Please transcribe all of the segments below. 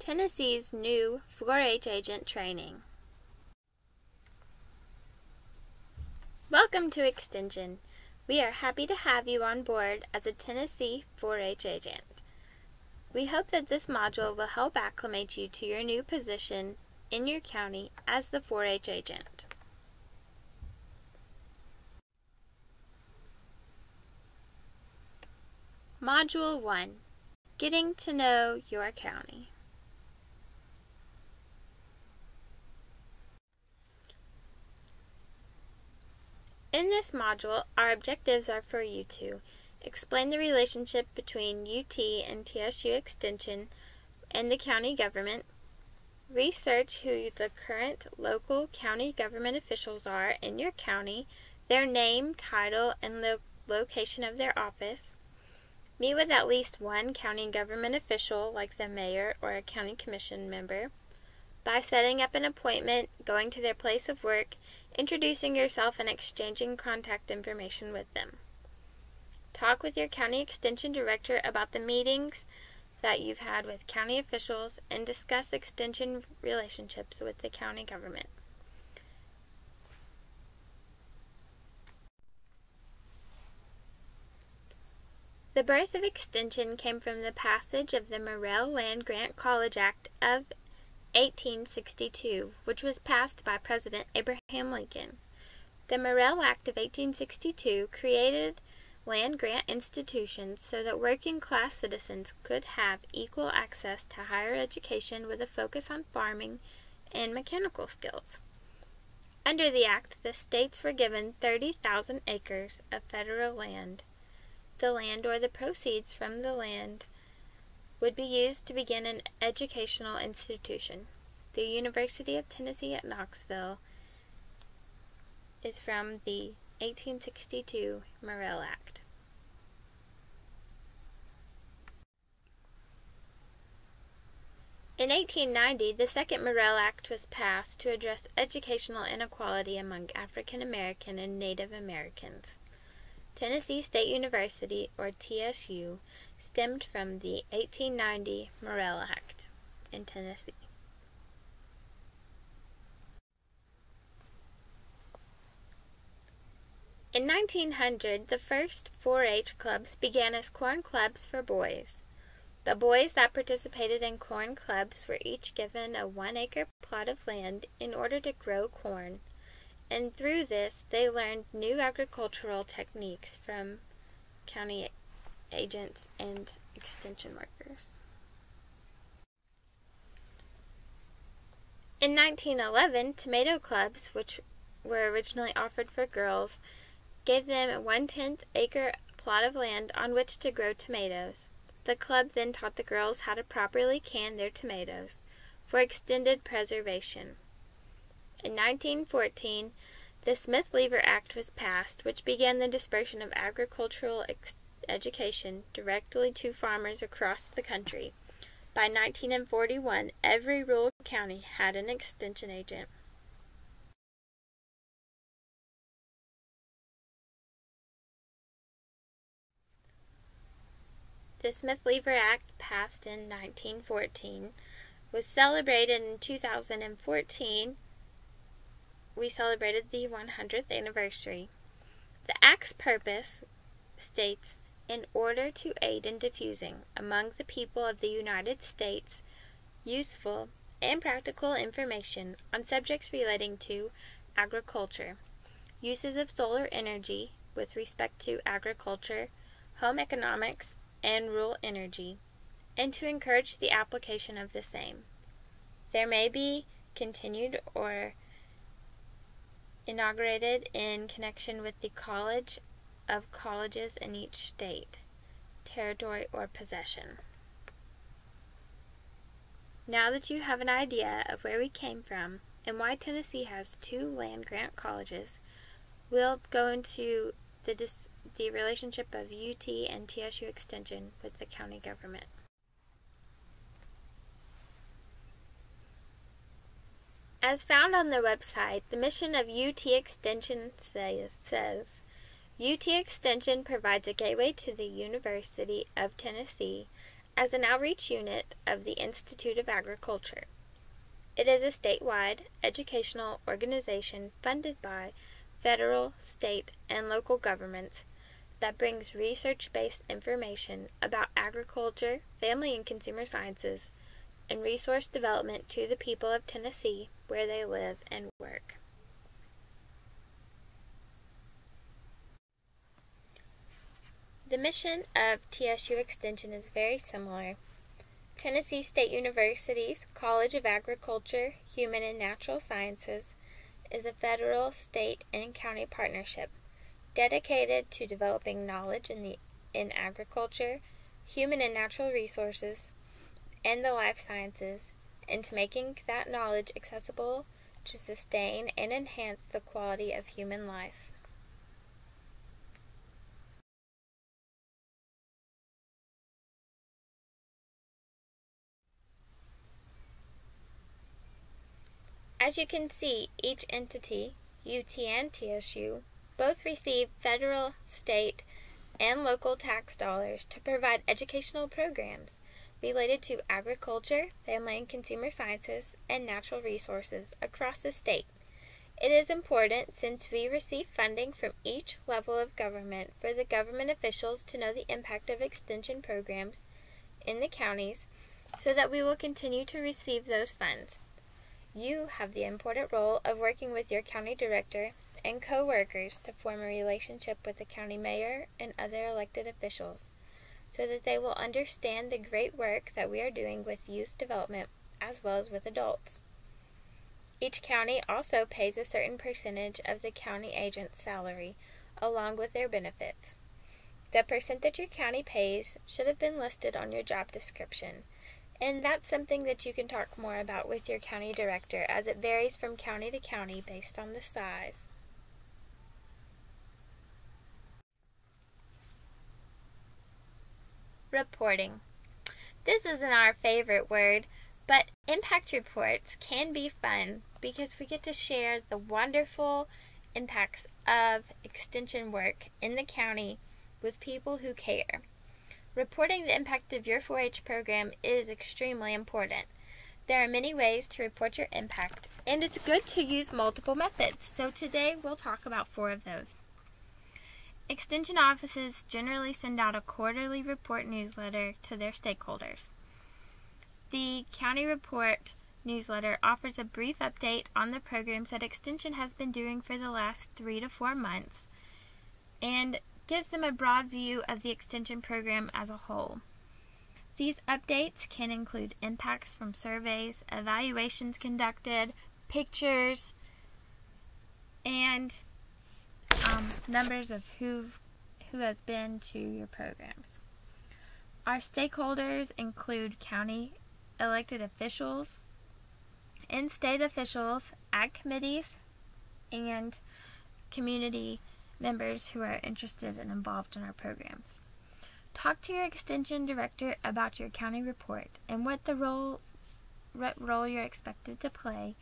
Tennessee's new 4-H agent training. Welcome to Extension. We are happy to have you on board as a Tennessee 4-H agent. We hope that this module will help acclimate you to your new position in your county as the 4-H agent. Module 1. Getting to know your county. In this module, our objectives are for you to explain the relationship between UT and TSU Extension and the county government, research who the current local county government officials are in your county, their name, title, and location of their office, meet with at least one county government official like the mayor or a county commission member, by setting up an appointment, going to their place of work, introducing yourself and exchanging contact information with them. Talk with your county extension director about the meetings that you've had with county officials and discuss extension relationships with the county government. The birth of Extension came from the passage of the Morrell Land Grant College Act of 1862, which was passed by President Abraham Lincoln. The Morrell Act of 1862 created land grant institutions so that working-class citizens could have equal access to higher education with a focus on farming and mechanical skills. Under the Act, the states were given 30,000 acres of federal land. The land or the proceeds from the land would be used to begin an educational institution. The University of Tennessee at Knoxville is from the 1862 Morrell Act. In 1890, the second Morrell Act was passed to address educational inequality among African American and Native Americans. Tennessee State University, or TSU, stemmed from the 1890 Morrell Act in Tennessee. In 1900, the first 4-H clubs began as corn clubs for boys. The boys that participated in corn clubs were each given a 1-acre plot of land in order to grow corn, and through this they learned new agricultural techniques from county agents and extension workers. In 1911, tomato clubs, which were originally offered for girls, gave them a 1/10 acre plot of land on which to grow tomatoes. The club then taught the girls how to properly can their tomatoes for extended preservation. In 1914, the Smith-Lever Act was passed, which began the dispersion of agricultural education directly to farmers across the country. By 1941, every rural county had an extension agent. The Smith-Lever Act, passed in 1914, was celebrated in 2014. We celebrated the 100th anniversary. The Act's purpose states, in order to aid in diffusing among the people of the United States useful and practical information on subjects relating to agriculture, uses of solar energy with respect to agriculture, home economics, and rural energy, and to encourage the application of the same. There may be continued or inaugurated in connection with the College of Colleges in each state, territory, or possession. Now that you have an idea of where we came from and why Tennessee has 2 land-grant colleges, we'll go into the relationship of UT and TSU Extension with the county government. As found on their website, the mission of UT Extension says, UT Extension provides a gateway to the University of Tennessee as an outreach unit of the Institute of Agriculture. It is a statewide educational organization funded by federal, state, and local governments that brings research-based information about agriculture, family and consumer sciences, and resource development to the people of Tennessee where they live and work. The mission of TSU Extension is very similar. Tennessee State University's College of Agriculture, Human and Natural Sciences is a federal, state, and county partnership dedicated to developing knowledge in agriculture, human and natural resources, and the life sciences, and to making that knowledge accessible to sustain and enhance the quality of human life. As you can see, each entity, UT and TSU, both receive federal, state, and local tax dollars to provide educational programs related to agriculture, family and consumer sciences, and natural resources across the state. It is important, since we receive funding from each level of government, for the government officials to know the impact of extension programs in the counties so that we will continue to receive those funds. You have the important role of working with your county director and co-workers to form a relationship with the county mayor and other elected officials so that they will understand the great work that we are doing with youth development as well as with adults. Each county also pays a certain percentage of the county agent's salary along with their benefits. The percent that your county pays should have been listed on your job description, and that's something that you can talk more about with your county director, as it varies from county to county based on the size. Reporting. This isn't our favorite word, but impact reports can be fun because we get to share the wonderful impacts of extension work in the county with people who care. Reporting the impact of your 4-H program is extremely important. There are many ways to report your impact, and it's good to use multiple methods. So today we'll talk about 4 of those. Extension offices generally send out a quarterly report newsletter to their stakeholders. The County Report newsletter offers a brief update on the programs that Extension has been doing for the last 3 to 4 months and gives them a broad view of the Extension program as a whole. These updates can include impacts from surveys, evaluations conducted, pictures, and numbers of who has been to your programs. Our stakeholders include county elected officials, in-state officials, ag committees, and community members who are interested and involved in our programs. Talk to your extension director about your county report and what role you're expected to play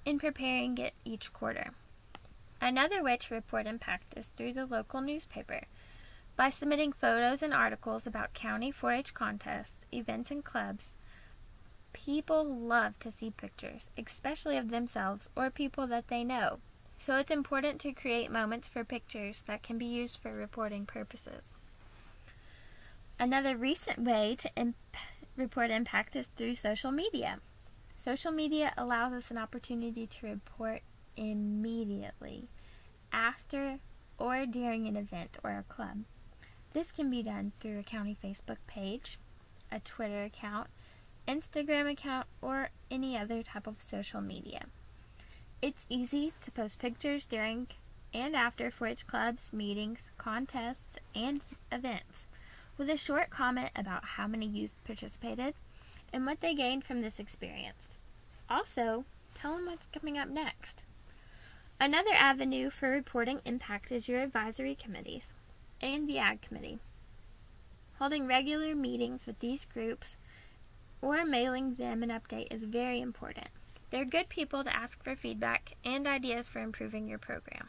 in preparing it each quarter. Another way to report impact is through the local newspaper. By submitting photos and articles about county 4-H contests, events, and clubs, people love to see pictures, especially of themselves or people that they know. So it's important to create moments for pictures that can be used for reporting purposes. Another recent way to report impact is through social media. Social media allows us an opportunity to report immediately after or during an event or a club. This can be done through a county Facebook page, a Twitter account, Instagram account, or any other type of social media. It's easy to post pictures during and after 4-H clubs, meetings, contests, and events, with a short comment about how many youth participated and what they gained from this experience. Also, tell them what's coming up next. Another avenue for reporting impact is your advisory committees and the Ag Committee. Holding regular meetings with these groups or mailing them an update is very important. They're good people to ask for feedback and ideas for improving your program.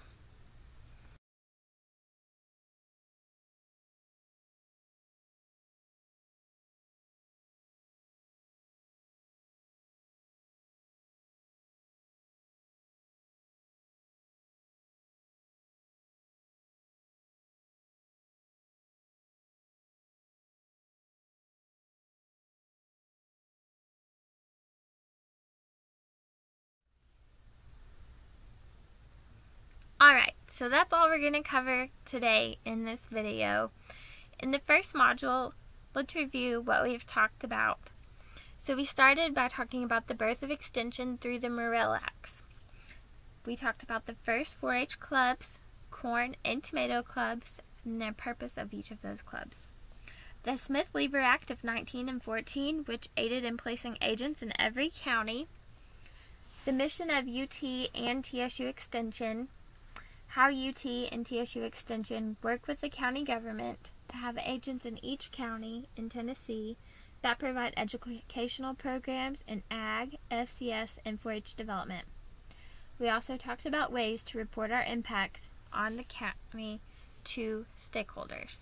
so that's all we're going to cover today in this video. In the first module, let's review what we've talked about. So we started by talking about the birth of Extension through the Morrill Acts. We talked about the first 4-H clubs, corn and tomato clubs, and the purpose of each of those clubs. The Smith-Lever Act of 1914, which aided in placing agents in every county. The mission of UT and TSU Extension, how UT and TSU Extension work with the county government to have agents in each county in Tennessee that provide educational programs in ag, FCS, and 4-H development. We also talked about ways to report our impact on the county to stakeholders.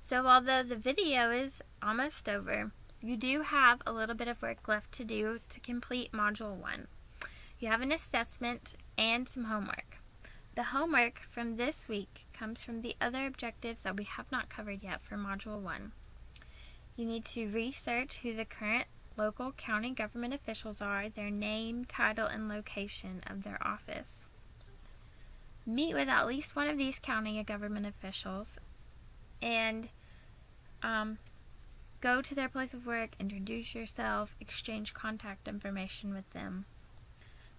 So although the video is almost over, you do have a little bit of work left to do to complete Module 1. You have an assessment and some homework. The homework from this week comes from the other objectives that we have not covered yet for Module 1. You need to research who the current local county government officials are, their name, title, and location of their office. Meet with at least one of these county government officials and go to their place of work, introduce yourself, exchange contact information with them.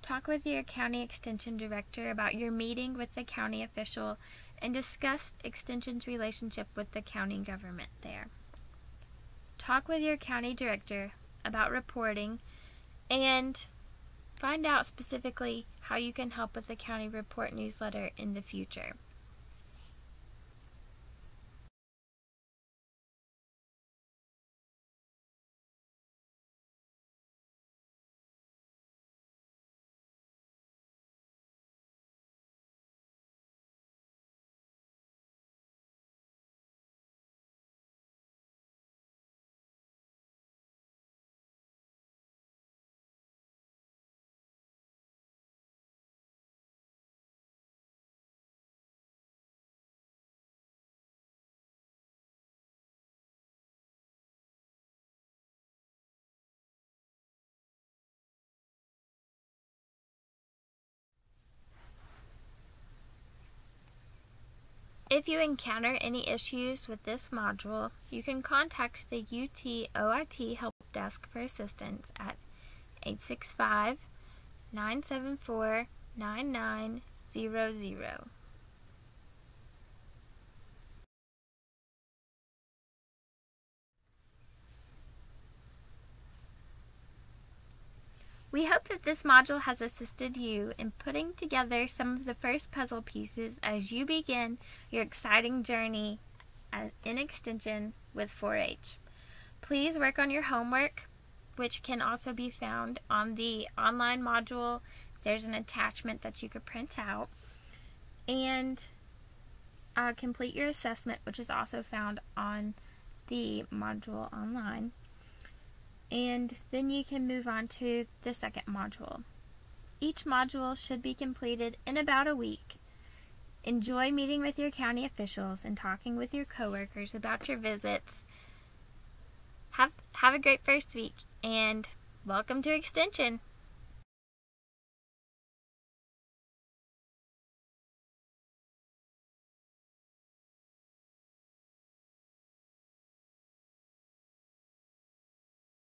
Talk with your county extension director about your meeting with the county official and discuss Extension's relationship with the county government there. Talk with your county director about reporting and find out specifically how you can help with the county report newsletter in the future. If you encounter any issues with this module, you can contact the UT OIT Help Desk for assistance at 865-974-9900. We hope that this module has assisted you in putting together some of the first puzzle pieces as you begin your exciting journey in Extension with 4-H. Please work on your homework, which can also be found on the online module. There's an attachment that you could print out. And complete your assessment, which is also found on the module online. And then you can move on to the second module. Each module should be completed in about a week. Enjoy meeting with your county officials and talking with your coworkers about your visits. Have a great first week, and welcome to Extension.